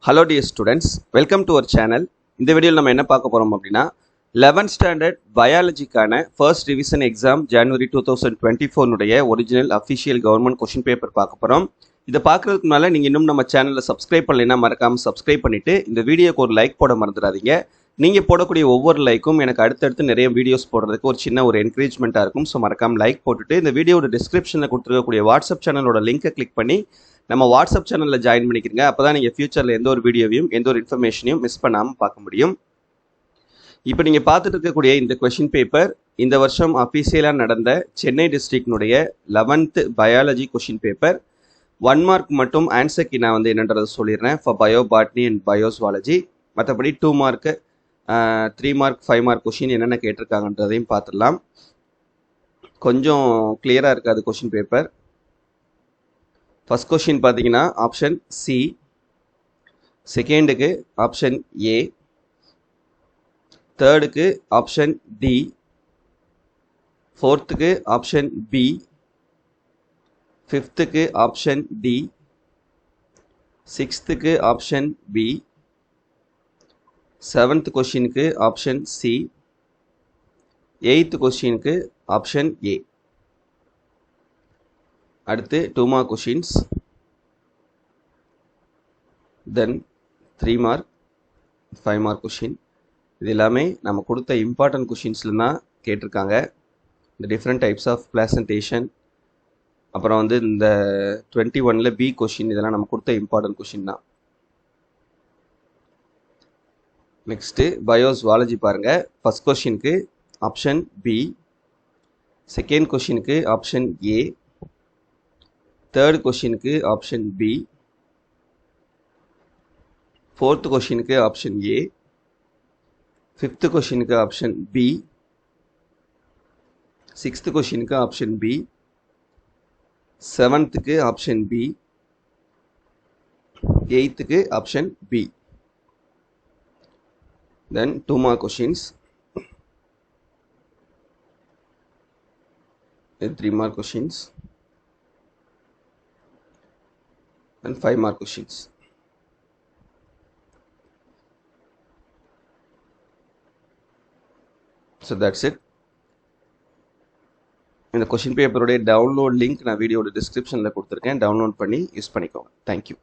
Hello dear students, welcome to our channel. இந்த வீடியோவில் நம்ம என்ன பார்க்க போறோம் அப்படின்னா 11th ஸ்டாண்டர்ட் பயாலஜிக்கான ஃபர்ஸ்ட் ரிவிஷன் எக்ஸாம் ஜனவரி 2024 உடைய original official government question paper பார்க்க போறோம். இதை பார்க்கறதுக்கு முன்னால நீங்க இன்னும் நம்ம சேனலை சப்ஸ்கிரைப் பண்ணலைன்னா மறக்காம சப்ஸ்கிரைப் பண்ணிட்டு இந்த வீடியோக்கு ஒரு லைக் போட மறந்துடாதீங்க. நீங்க போடக்கூடிய ஒவ்வொரு லைக்கும் எனக்கு அடுத்தடுத்து நிறைய வீடியோஸ் போடுறதுக்கு ஒரு சின்ன ஒரு என்கரேஜ்மெண்ட்டாக இருக்கும். ஸோ மறக்காம லைக் போட்டுட்டு இந்த வீடியோட டிஸ்கிரிப்ஷனில் கொடுத்துருக்கக்கூடிய வாட்ஸ்அப் சேனலோட லிங்கை கிளிக் பண்ணி நம்ம வாட்ஸ்அப் சேனலில் ஜாயின் பண்ணிக்கிறீங்க. அப்போ தான் நீங்கள் ஃபியூச்சரில் எந்த ஒரு வீடியோவையும் எந்த ஒரு இன்ஃபர்மேஷனையும் மிஸ் பண்ணாமல் பார்க்க முடியும். இப்போ நீங்கள் பார்த்துட்டு இருக்கக்கூடிய இந்த கொஷின் பேப்பர் இந்த வருஷம் அஃபீஷியலாக நடந்த சென்னை டிஸ்ட்ரிக்டினுடைய 11th biology question paper. 1 mark மட்டும் ஆன்சர் கீ நான் என்னன்றதை சொல்லிடுறேன் for bio botany and bio zoology. மற்றபடி 2 மார்க்கு 3 மார்க் 5 மார்க் கொஷின் என்னென்ன கேட்டிருக்காங்கன்றதையும் பார்த்துடலாம். கொஞ்சம் கிளியராக இருக்காது கொஷின் பேப்பர். ஃபர்ஸ்ட் கொஷின் பார்த்தீங்கன்னா ஆப்ஷன் சி, செகண்டுக்கு ஆப்ஷன் ஏ, தேர்டுக்கு ஆப்ஷன் டி, ஃபோர்த்துக்கு ஆப்ஷன் பி, ஃபிஃப்த்துக்கு ஆப்ஷன் டி, சிக்ஸ்த்துக்கு ஆப்ஷன் பி, 7th கொஷினுக்கு ஆப்ஷன் சி, 8th கொஷினுக்கு ஆப்ஷன் ஏ. அடுத்து 2 மார்க் கொஷின்ஸ், தென் 3 மார்க் 5 மார்க் கொஷின். இது எல்லாமே நம்ம கொடுத்த இம்பார்ட்டன்ட் கொஷின்ஸ்ல தான் கேட்டிருக்காங்க. இந்த டிஃப்ரெண்ட் டைப்ஸ் ஆஃப் பிளாசன்டேஷன், அப்புறம் இந்த 21ல் பி கொஷின், இதெல்லாம் நம்ம கொடுத்த இம்பார்ட்டன்ட் கொஷின் தான். நெக்ஸ்ட்டு பயோஸ்வாலஜி பாருங்கள். ஃபர்ஸ்ட் கொஷினுக்கு ஆப்ஷன் பி, செகண்ட் கொஷினுக்கு ஆப்ஷன் ஏ, தேர்ட் கொஷினுக்கு ஆப்ஷன் பி, ஃபோர்த் கொஷினுக்கு ஆப்ஷன் ஏ, ஃபிஃப்த் கொஷினுக்கு ஆப்ஷன் பி, சிக்ஸ்த் கொஷினுக்கு option B, 7th option B, 8th option B. Then 2 more questions, 3 more questions, and 5 more questions. So that's it. இந்த question பேப்பருடைய download link நான் வீடியோட டிஸ்கிரிப்ஷனில் கொடுத்துருக்கேன். Download பண்ணி use பண்ணிக்கோங்க. தேங்க்யூ.